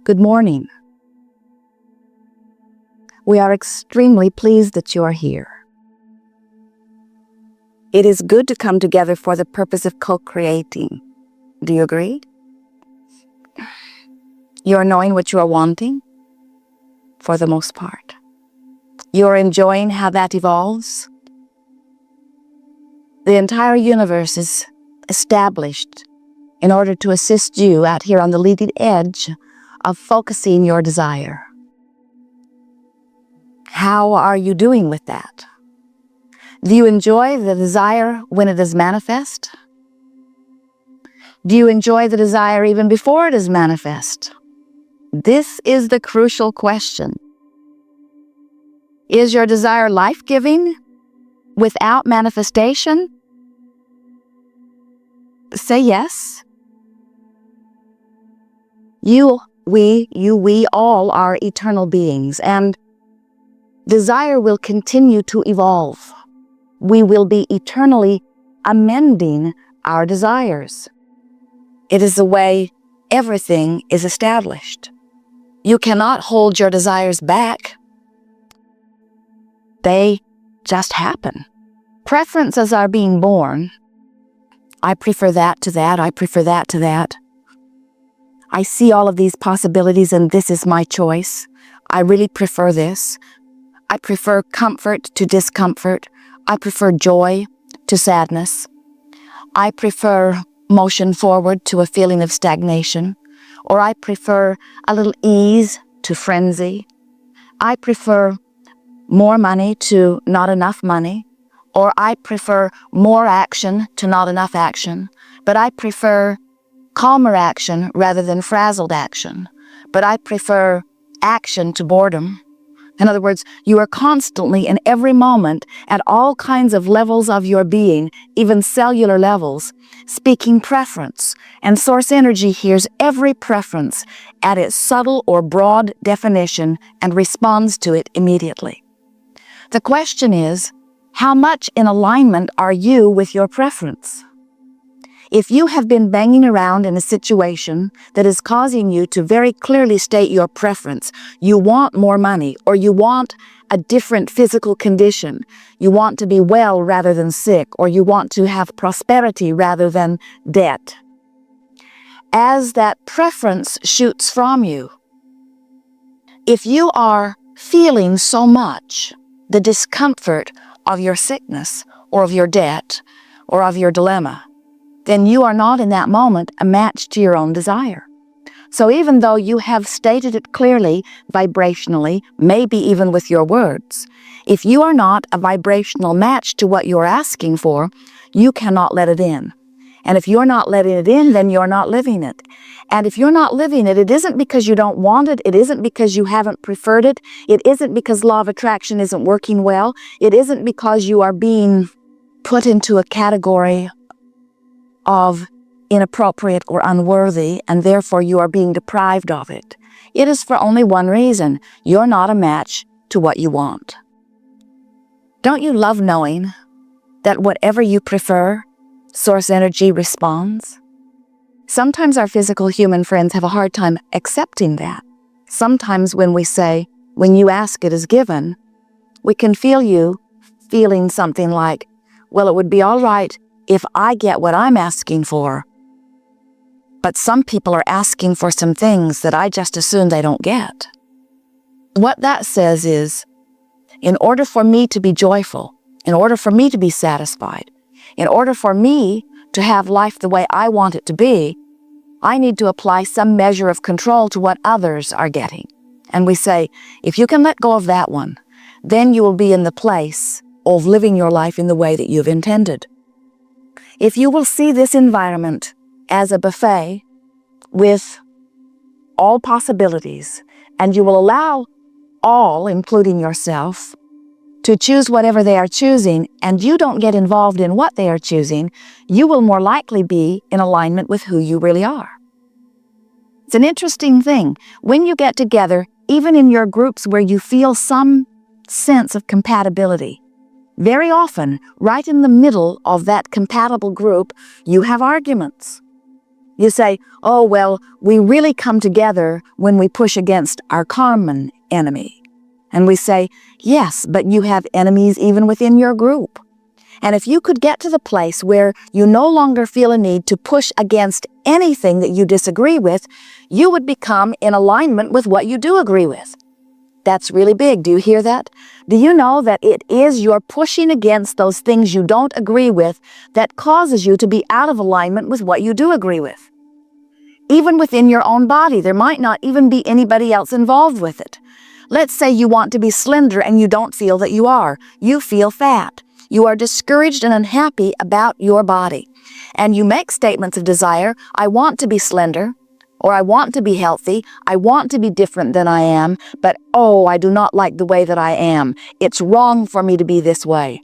Good morning. We are extremely pleased that you are here. It is good to come together for the purpose of co-creating. Do you agree? You are knowing what you are wanting, for the most part. You are enjoying how that evolves. The entire universe is established in order to assist you out here on the leading edge of focusing your desire. How are you doing with that? Do you enjoy the desire when it is manifest? Do you enjoy the desire even before it is manifest? This is the crucial question. Is your desire life-giving without manifestation? Say yes. We all are eternal beings, and desire will continue to evolve. We will be eternally amending our desires. It is the way everything is established. You cannot hold your desires back. They just happen. Preferences are being born. I prefer that to that. I prefer that to that. I see all of these possibilities and this is my choice. I really prefer this. I prefer comfort to discomfort. I prefer joy to sadness. I prefer motion forward to a feeling of stagnation. Or I prefer a little ease to frenzy. I prefer more money to not enough money. Or I prefer more action to not enough action. But I prefer calmer action rather than frazzled action. But I prefer action to boredom. In other words, you are constantly in every moment at all kinds of levels of your being, even cellular levels, speaking preference. And source energy hears every preference at its subtle or broad definition and responds to it immediately. The question is, how much in alignment are you with your preference? If you have been banging around in a situation that is causing you to very clearly state your preference, you want more money, or you want a different physical condition, you want to be well rather than sick, or you want to have prosperity rather than debt. As that preference shoots from you, if you are feeling so much the discomfort of your sickness, or of your debt, or of your dilemma, then you are not in that moment a match to your own desire. So even though you have stated it clearly, vibrationally, maybe even with your words, if you are not a vibrational match to what you're asking for, you cannot let it in. And if you're not letting it in, then you're not living it. And if you're not living it, it isn't because you don't want it, it isn't because you haven't preferred it, it isn't because law of attraction isn't working well, it isn't because you are being put into a category of inappropriate or unworthy, and therefore you are being deprived of it. It is for only one reason: you're not a match to what you want. Don't you love knowing that whatever you prefer, source energy responds? Sometimes our physical human friends have a hard time accepting that. Sometimes when we say, when you ask it is given, we can feel you feeling something like, well, it would be all right if I get what I'm asking for, but some people are asking for some things that I just assume they don't get. What that says is, in order for me to be joyful, in order for me to be satisfied, in order for me to have life the way I want it to be, I need to apply some measure of control to what others are getting. And we say, if you can let go of that one, then you will be in the place of living your life in the way that you've intended. If you will see this environment as a buffet with all possibilities, and you will allow all, including yourself, to choose whatever they are choosing, and you don't get involved in what they are choosing, you will more likely be in alignment with who you really are. It's an interesting thing. When you get together, even in your groups where you feel some sense of compatibility, very often, right in the middle of that compatible group, you have arguments. You say, oh, well, we really come together when we push against our common enemy. And we say, yes, but you have enemies even within your group. And if you could get to the place where you no longer feel a need to push against anything that you disagree with, you would become in alignment with what you do agree with. That's really big. Do you hear that? Do you know that it is your pushing against those things you don't agree with that causes you to be out of alignment with what you do agree with? Even within your own body, there might not even be anybody else involved with it. Let's say you want to be slender and you don't feel that you are. You feel fat. You are discouraged and unhappy about your body. And you make statements of desire, I want to be slender, or I want to be healthy, I want to be different than I am, but oh, I do not like the way that I am. It's wrong for me to be this way.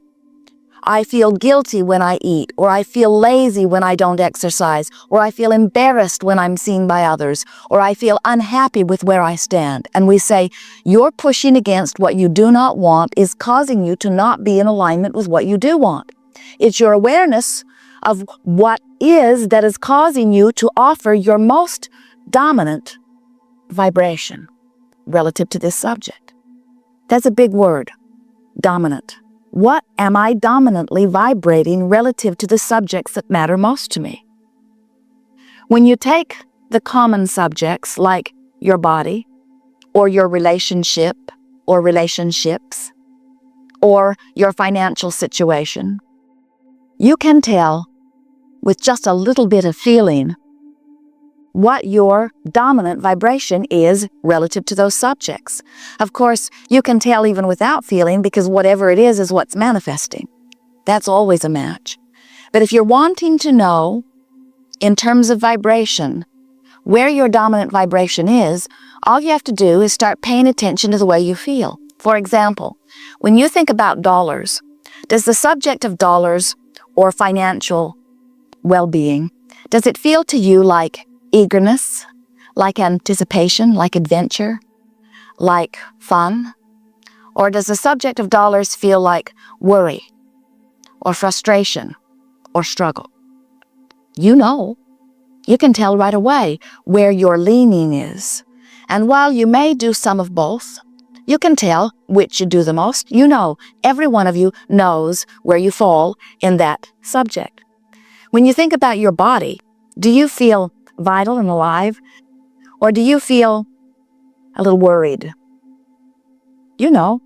I feel guilty when I eat, or I feel lazy when I don't exercise, or I feel embarrassed when I'm seen by others, or I feel unhappy with where I stand. And we say, your pushing against what you do not want is causing you to not be in alignment with what you do want. It's your awareness of what is that is causing you to offer your most dominant vibration relative to this subject. That's a big word, dominant. What am I dominantly vibrating relative to the subjects that matter most to me? When you take the common subjects like your body, or your relationship, or relationships, or your financial situation, you can tell with just a little bit of feeling what your dominant vibration is relative to those subjects. Of course, you can tell even without feeling because whatever it is what's manifesting. That's always a match. But if you're wanting to know, in terms of vibration, where your dominant vibration is, all you have to do is start paying attention to the way you feel. For example, when you think about dollars, does the subject of dollars or financial well-being, does it feel to you like eagerness, like anticipation, like adventure, like fun? Or does the subject of dollars feel like worry, or frustration, or struggle? You know. You can tell right away where your leaning is. And while you may do some of both, you can tell which you do the most. You know, every one of you knows where you fall in that subject. When you think about your body, do you feel vital and alive? Or do you feel a little worried? You know,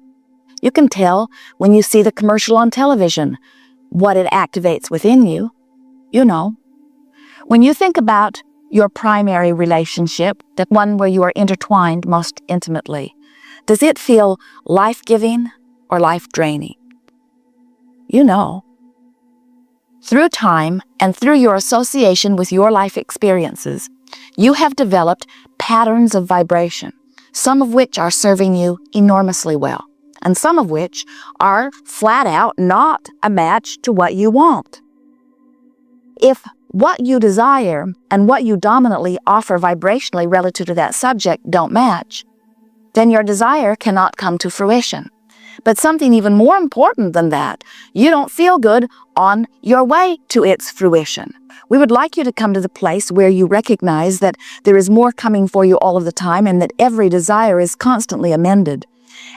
you can tell when you see the commercial on television what it activates within you. You know. When you think about your primary relationship, the one where you are intertwined most intimately, does it feel life-giving or life-draining? You know. Through time and through your association with your life experiences, you have developed patterns of vibration, some of which are serving you enormously well, and some of which are flat out not a match to what you want. If what you desire and what you dominantly offer vibrationally relative to that subject don't match, then your desire cannot come to fruition. But something even more important than that, you don't feel good on your way to its fruition. We would like you to come to the place where you recognize that there is more coming for you all of the time and that every desire is constantly amended.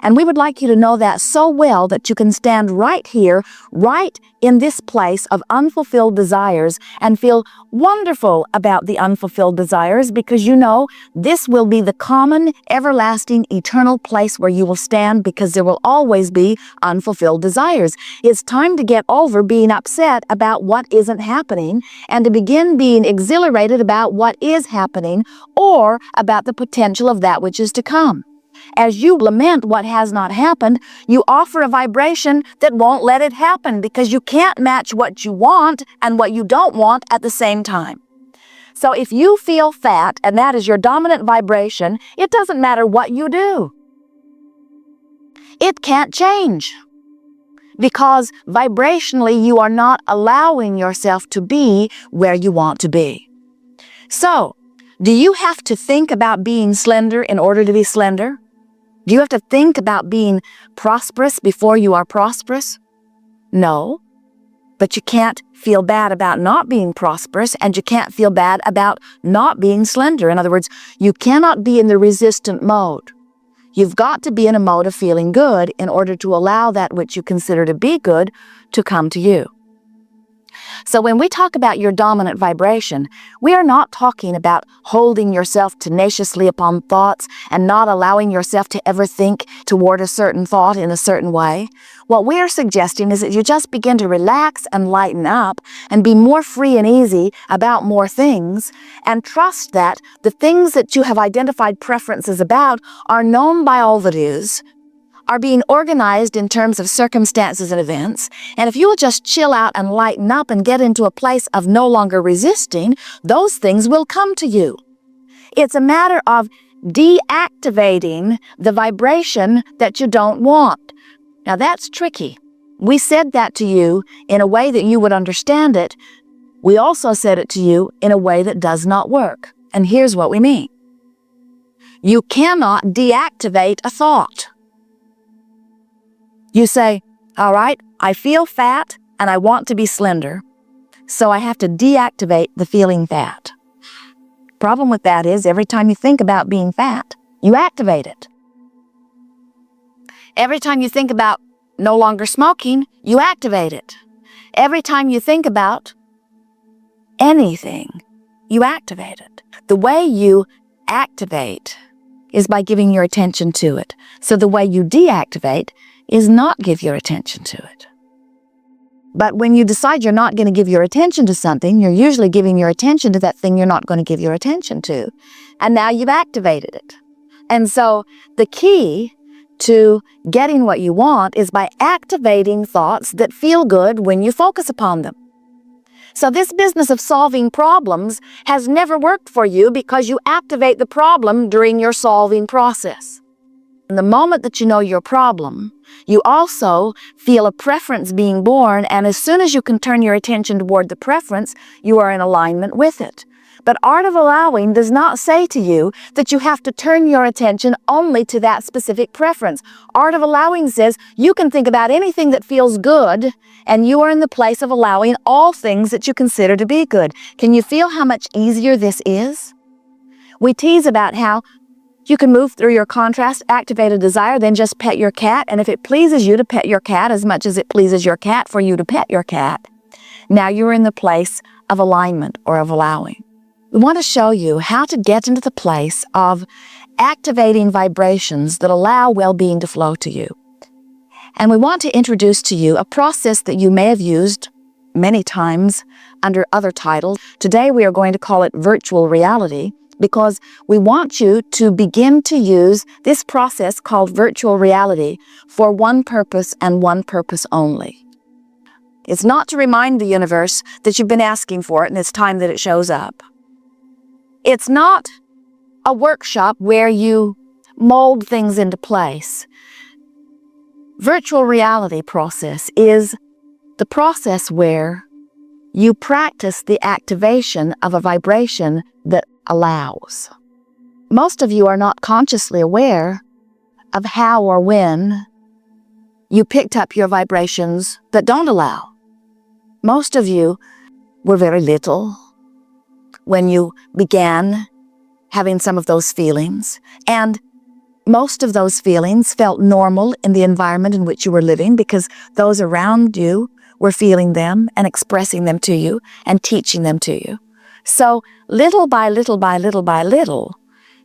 And we would like you to know that so well that you can stand right here, right in this place of unfulfilled desires and feel wonderful about the unfulfilled desires because you know this will be the common, everlasting, eternal place where you will stand because there will always be unfulfilled desires. It's time to get over being upset about what isn't happening and to begin being exhilarated about what is happening or about the potential of that which is to come. As you lament what has not happened, you offer a vibration that won't let it happen because you can't match what you want and what you don't want at the same time. So if you feel fat and that is your dominant vibration, it doesn't matter what you do. It can't change because vibrationally you are not allowing yourself to be where you want to be. So, do you have to think about being slender in order to be slender? Do you have to think about being prosperous before you are prosperous? No. But you can't feel bad about not being prosperous, and you can't feel bad about not being slender. In other words, you cannot be in the resistant mode. You've got to be in a mode of feeling good in order to allow that which you consider to be good to come to you. So when we talk about your dominant vibration, we are not talking about holding yourself tenaciously upon thoughts and not allowing yourself to ever think toward a certain thought in a certain way. What we are suggesting is that you just begin to relax and lighten up and be more free and easy about more things, and trust that the things that you have identified preferences about are known by all that is, are being organized in terms of circumstances and events, and if you will just chill out and lighten up and get into a place of no longer resisting, those things will come to you. It's a matter of deactivating the vibration that you don't want. Now that's tricky. We said that to you in a way that you would understand it. We also said it to you in a way that does not work. And here's what we mean. You cannot deactivate a thought. You say, all right, I feel fat and I want to be slender, so I have to deactivate the feeling fat. Problem with that is every time you think about being fat, you activate it. Every time you think about no longer smoking, you activate it. Every time you think about anything, you activate it. The way you activate is by giving your attention to it. So the way you deactivate is not give your attention to it. But when you decide you're not going to give your attention to something, you're usually giving your attention to that thing you're not going to give your attention to. And now you've activated it. And so the key to getting what you want is by activating thoughts that feel good when you focus upon them. So this business of solving problems has never worked for you because you activate the problem during your solving process. In the moment that you know your problem, you also feel a preference being born, and as soon as you can turn your attention toward the preference, you are in alignment with it. But Art of Allowing does not say to you that you have to turn your attention only to that specific preference. Art of Allowing says you can think about anything that feels good, and you are in the place of allowing all things that you consider to be good. Can you feel how much easier this is? We tease about how you can move through your contrast, activate a desire, then just pet your cat. And if it pleases you to pet your cat as much as it pleases your cat for you to pet your cat, now you're in the place of alignment or of allowing. We want to show you how to get into the place of activating vibrations that allow well-being to flow to you. And we want to introduce to you a process that you may have used many times under other titles. Today we are going to call it virtual reality, because we want you to begin to use this process called virtual reality for one purpose and one purpose only. It's not to remind the universe that you've been asking for it and it's time that it shows up. It's not a workshop where you mold things into place. Virtual reality process is the process where you practice the activation of a vibration that allows. Most of you are not consciously aware of how or when you picked up your vibrations that don't allow. Most of you were very little when you began having some of those feelings, and most of those feelings felt normal in the environment in which you were living because those around you were feeling them and expressing them to you and teaching them to you. So little by little by little by little,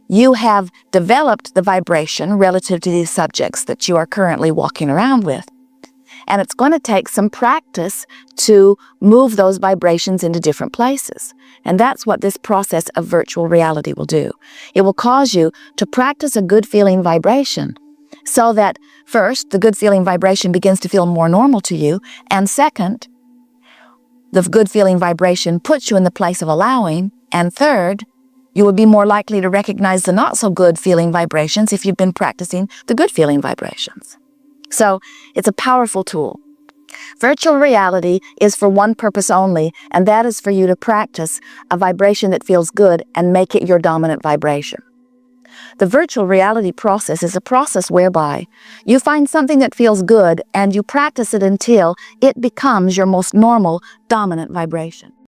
you have developed the vibration relative to these subjects that you are currently walking around with. And it's going to take some practice to move those vibrations into different places. And that's what this process of virtual reality will do. It will cause you to practice a good feeling vibration so that first, the good feeling vibration begins to feel more normal to you, and second, the good feeling vibration puts you in the place of allowing, and third, you will be more likely to recognize the not so good feeling vibrations if you've been practicing the good feeling vibrations. So it's a powerful tool. Virtual reality is for one purpose only, and that is for you to practice a vibration that feels good and make it your dominant vibration. The virtual reality process is a process whereby you find something that feels good and you practice it until it becomes your most normal, dominant vibration.